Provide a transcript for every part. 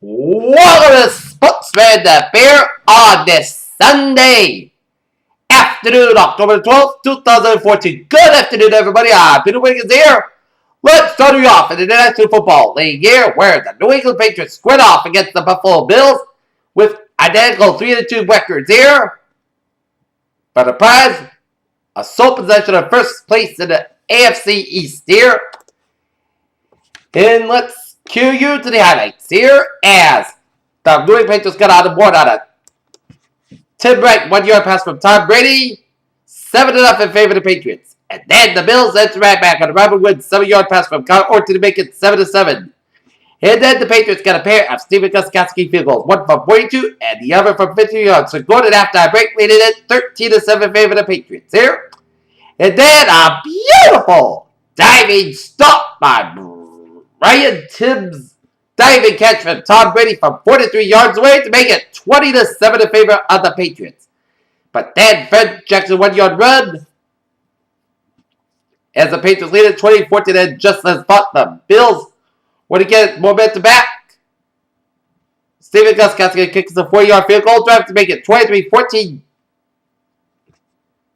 Welcome to Sportsman the Bear on this Sunday afternoon, October 12th, 2014. Good afternoon, everybody. I'm Peter Wiggins here. Let's start you off in the National Football League here, where the New England Patriots squared off against the Buffalo Bills with identical 3-2 records here. For the prize, a sole possession of first place in the AFC East here. And let's cue you to the highlights here as the New England Patriots got out of board on a Tim Wright 1-yard pass from Tom Brady, 7-0 in favor of the Patriots. And then the Bills enter right back on a Robert Woods 7-yard pass from Kyle Orton to make it 7-7. And then the Patriots got a pair of Steven Gostkowski field goals, one from 42 and the other from 50 yards. So going after a break, leading it 13-7 in favor of the Patriots here. And then a beautiful diving stop by Ryan Tibbs diving catch from Tom Brady from 43 yards away to make it 20-7 in favor of the Patriots. But then Fred Jackson 1-yard run as the Patriots lead it 20-14, and just as thought, the Bills would get momentum back. Steven Gostkowski kicks a 4-yard field goal drive to make it 23-14.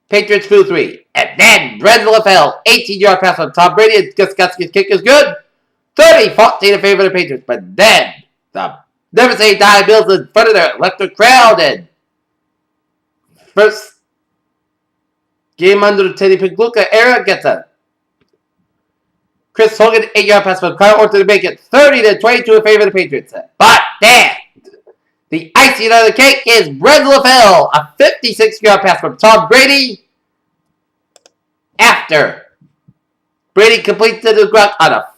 Patriots flew 3. And then Brandon LaFell, 18-yard pass from Tom Brady, and Gostkowski's kick is good. 30-14 in favor of the Patriots. But then the never say die Bills in front of their electric crowd, and first game under the Teddy Pigluka era gets a Chris Hogan 8-yard pass from Kyle Orton to make it 30-22 in favor of the Patriots. But then the icing on the cake is Brandon LaFell, a 56-yard pass from Tom Brady after Brady completed the ground on a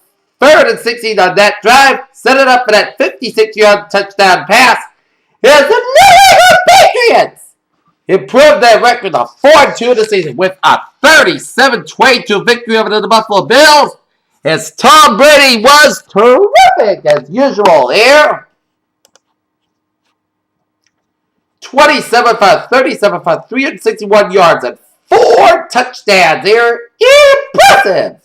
3rd and 16 on that drive, set it up for that 56-yard touchdown pass. Here's the New England Patriots improved their record of 4-2 in the season with a 37-22 victory over the Buffalo Bills, as Tom Brady was terrific as usual here. 27 for 37 for 361 yards and 4 touchdowns here. Impressive.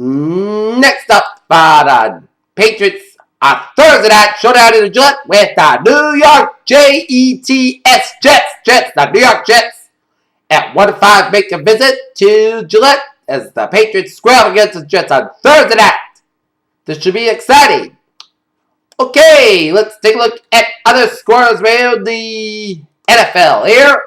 Next up, the Patriots on Thursday night showdown in the Gillette with the New York Jets. The New York Jets at 1-5 make a visit to Gillette as the Patriots square up against the Jets on Thursday night. This should be exciting. Okay, let's take a look at other scores around the NFL here.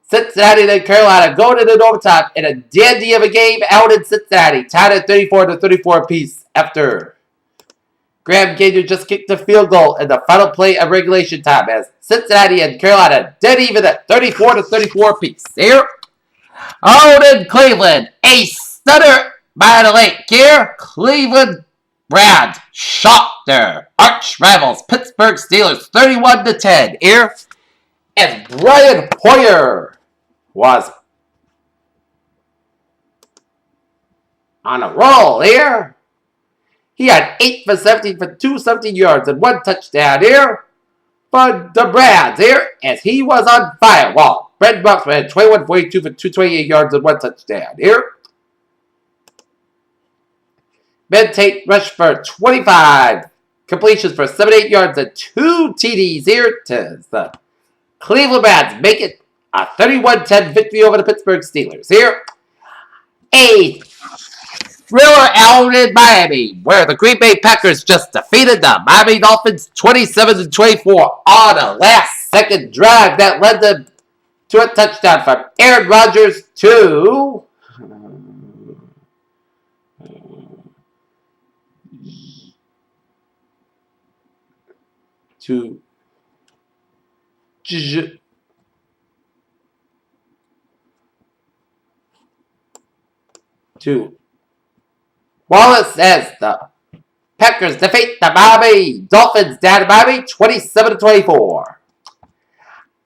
Cincinnati and Carolina going into overtime in a dandy of a game out in Cincinnati, tied at 34-34 apiece after Graham Gainer just kicked a field goal in the final play of regulation time as Cincinnati and Carolina dead even at 34-34 apiece. Here, out in Cleveland, a stunner by the lake here. Cleveland Browns shocked their arch rivals Pittsburgh Steelers 31-10 here as Brian Hoyer was on a roll here. He had 8 for 17 for 217 yards and 1 touchdown here for the Browns here as he was on fire. While Brent Brooks had 21 for 82 for 228 yards and 1 touchdown here. Ben Tate rushed for 25 completions for 78 yards and 2 TDs here to the Cleveland Browns make it a 31-10 victory over the Pittsburgh Steelers here. A thriller out in Miami, where the Green Bay Packers just defeated the Miami Dolphins 27-24 on a last-second drive that led them to a touchdown from Aaron Rodgers to Wallace says the Packers defeat the Miami Dolphins down in Miami 27-24.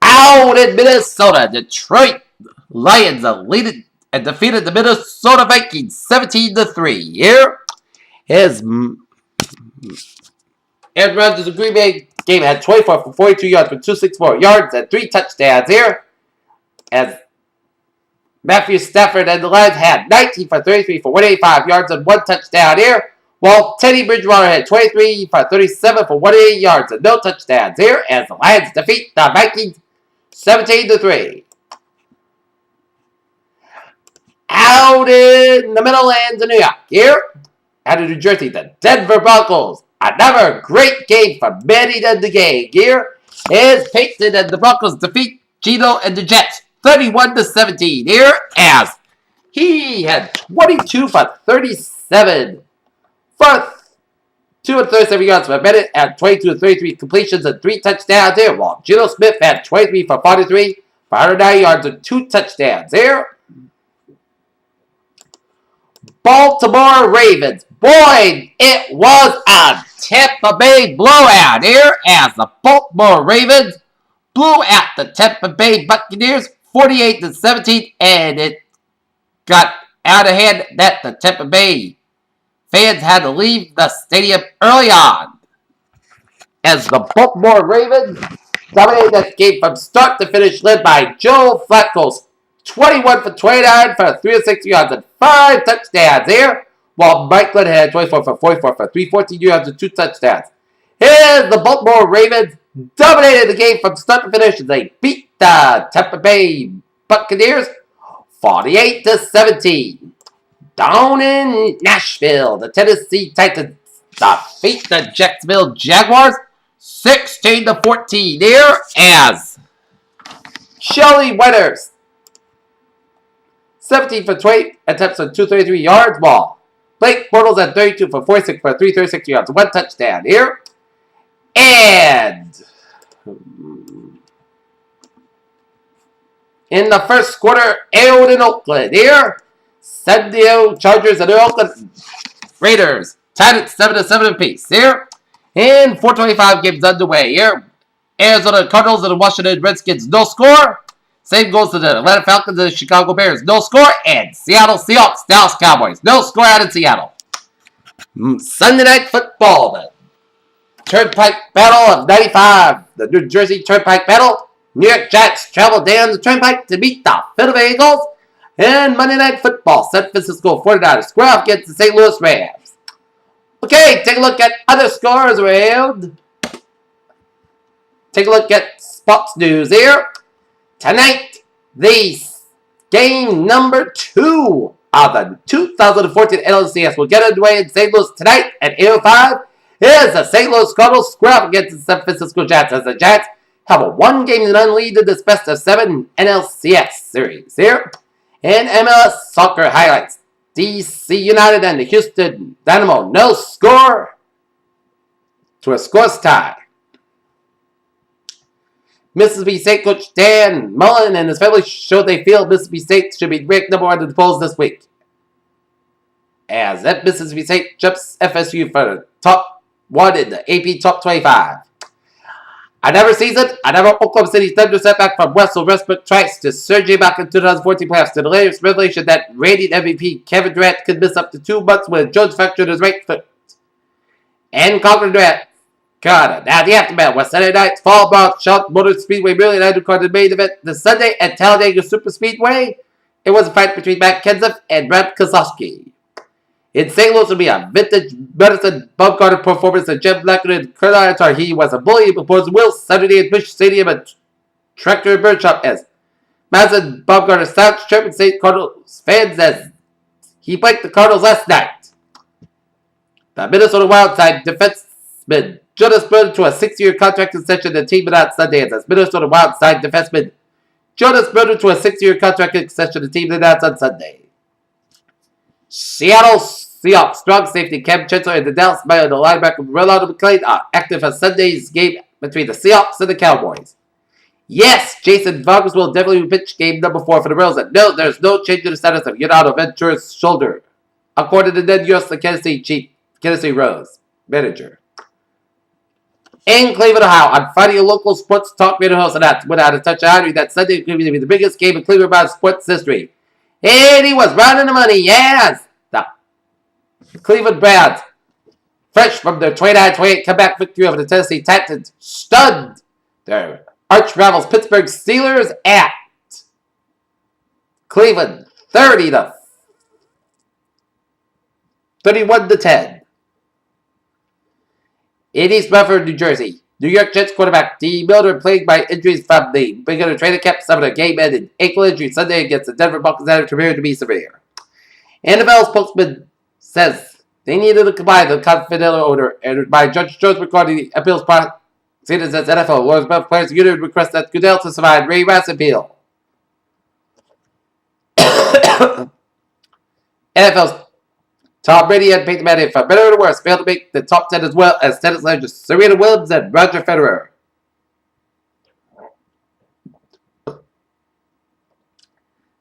Out in Minnesota, Detroit Lions leaded and defeated the Minnesota Vikings 17-3. Here is Aaron Rodgers of Green Bay game had 24 for 42 yards for 264 yards and 3 touchdowns here. As Matthew Stafford and the Lions had 19 for 33 for 185 yards and 1 touchdown here. Well, Teddy Bridgewater had 23 for 37 for 108 yards and no touchdowns here as the Lions defeat the Vikings 17-3. Out in the Middlelands of New York here, out of New Jersey, the Denver Broncos. Another great game for many in the game here. Is Peyton and the Broncos defeat Gino and the Jets 31-17 here as he had 22 for 37 for 237 yards per minute and 22 to 33 completions and 3 touchdowns here. While Geno Smith had 23 for 43 for 109 yards and 2 touchdowns here. Baltimore Ravens. Boy, it was a Tampa Bay blowout here as the Baltimore Ravens blew out the Tampa Bay Buccaneers 48-17, and it got out of hand that the Tampa Bay fans had to leave the stadium early on as the Baltimore Ravens dominated that game from start to finish, led by Joe Flacco, 21 for 29 for 306 yards and 5 touchdowns here, while Mike Glenn had 24 for 44 for 314 yards and 2 touchdowns. Here's the Baltimore Ravens dominated the game from start to finish as they beat the Tampa Bay Buccaneers 48-17. Down in Nashville, the Tennessee Titans defeat the Jacksonville Jaguars 16-14 here as Shelley Winters 17 for 20 attempts on 233 yards, while Blake Bortles at 32 for 46 for 336 yards, 1 touchdown here. And in the first quarter, out in Oakland here, San Diego Chargers and the Oakland Raiders tied at 7-7 apiece here. And 4:25 games underway here. Arizona Cardinals and the Washington Redskins, no score. Same goes to the Atlanta Falcons and the Chicago Bears, no score. And Seattle Seahawks, Dallas Cowboys, no score out in Seattle. Sunday Night Football, the Turnpike Battle of 95, the New Jersey Turnpike Battle. New York Giants travel down the Turnpike to meet the Philadelphia Eagles. And Monday Night Football, San Francisco 49ers square off against the St. Louis Rams. Okay, take a look at other scores around. Take a look at sports news here. Tonight, the game number 2 of the 2014 NLCS will get underway in St. Louis tonight at 8:05. Here's the St. Louis Cardinals square up against the San Francisco Giants as the Giants have a 1-game lead in this best of 7 NLCS series here. And MLS soccer highlights. DC United and the Houston Dynamo no score to a scoreless tie. Mississippi State coach Dan Mullen and his family showed they feel Mississippi State should be ranked number 1 in the polls this week. As that Mississippi State jumps FSU for the top 1 in the AP Top 25. Another season, another Oklahoma City Thunder setback from Russell Westbrook tries to surge back in 2014 playoffs to the latest revelation that reigning MVP Kevin Durant could miss up to 2 months with a Jones fracture in his right foot. And Conklin Durant got it. Now the aftermath was Saturday night's Fall Ball Shot Motor Speedway Million Undercard main event this Sunday at Talladega Super Speedway. It was a fight between Matt Kenseth and Brad Keselowski. In St. Louis will be a vintage medicine Bumgarner performance that Jim Blackwood and Kurt Irontar. He was a bully before his will Saturday at Busch Stadium at Tractor and Bird Shop as Madison Bumgarner slouched Sherman State Cardinals fans as he blanked the Cardinals last night. The Minnesota Wild side defenseman Jonas Brodin to a 6-year contract extension the team announced Sunday as Minnesota Wild side defenseman Jonas Brodin to a 6-year contract extension the team announced on Sunday. Seattle Seahawks strong safety Cam Chancellor and the Dallas Mayo and the linebacker Rolando McClain are active for Sunday's game between the Seahawks and the Cowboys. Yes, Jason Vargas will definitely pitch game number 4 for the Royals. And no, there's no change in the status of Leonardo Ventura's shoulder, according to Ned Yost, the Tennessee Rose manager. In Cleveland, Ohio, on Friday, a local sports talk radio host announced without a touch of irony that Sunday is going to be the biggest game in Cleveland sports history. And he was rounding the money, yes! The Cleveland Browns, fresh from their 29-28 comeback victory over the Tennessee Titans, stunned their arch rivals Pittsburgh Steelers at Cleveland 31-10. In East Rutherford, New Jersey, New York Jets quarterback D. Miller, plagued by injuries from the beginning of training camp, suffered a game-ending ankle injury Sunday against the Denver Broncos that appeared to be severe. NFL spokesman says they needed to comply with the confidential order, and by Judge Jones recording the appeals proceedings as NFL lawyers, both players union request that Goodell to survive Ray Rice appeal. NFL's Tom Brady and Peyton Manning, for better or worse, failed to make the top 10 as well as tennis legends Serena Williams and Roger Federer.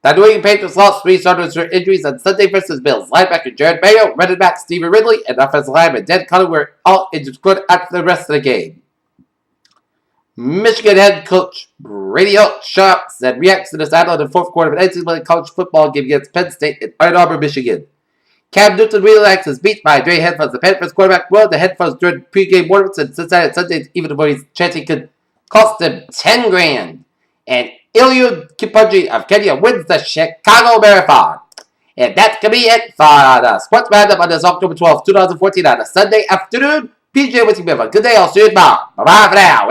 The New England Patriots lost 3 starters for injuries on Sunday versus Bills. Linebacker Jared Mayo, running back Stephen Ridley, and offensive lineman Dan Connor were all injured after the rest of the game. Michigan head coach Brady Hoke shocks and reacts to the battle in the fourth quarter of an NCAA college football game against Penn State in Ann Arbor, Michigan. Cam Newton relaxed his beat by Dre Headphones. The Panthers quarterback won the headphones during pregame warm-ups in Cincinnati Sunday, even though he's chanting could cost him $10,000. And Eliud Kipchoge of Kenya wins the Chicago Marathon. And that's going to be it for the Sports Roundup on this October 12th, 2014 on a Sunday afternoon. PJ with you. Have a good day. I'll see you tomorrow. Bye-bye for now.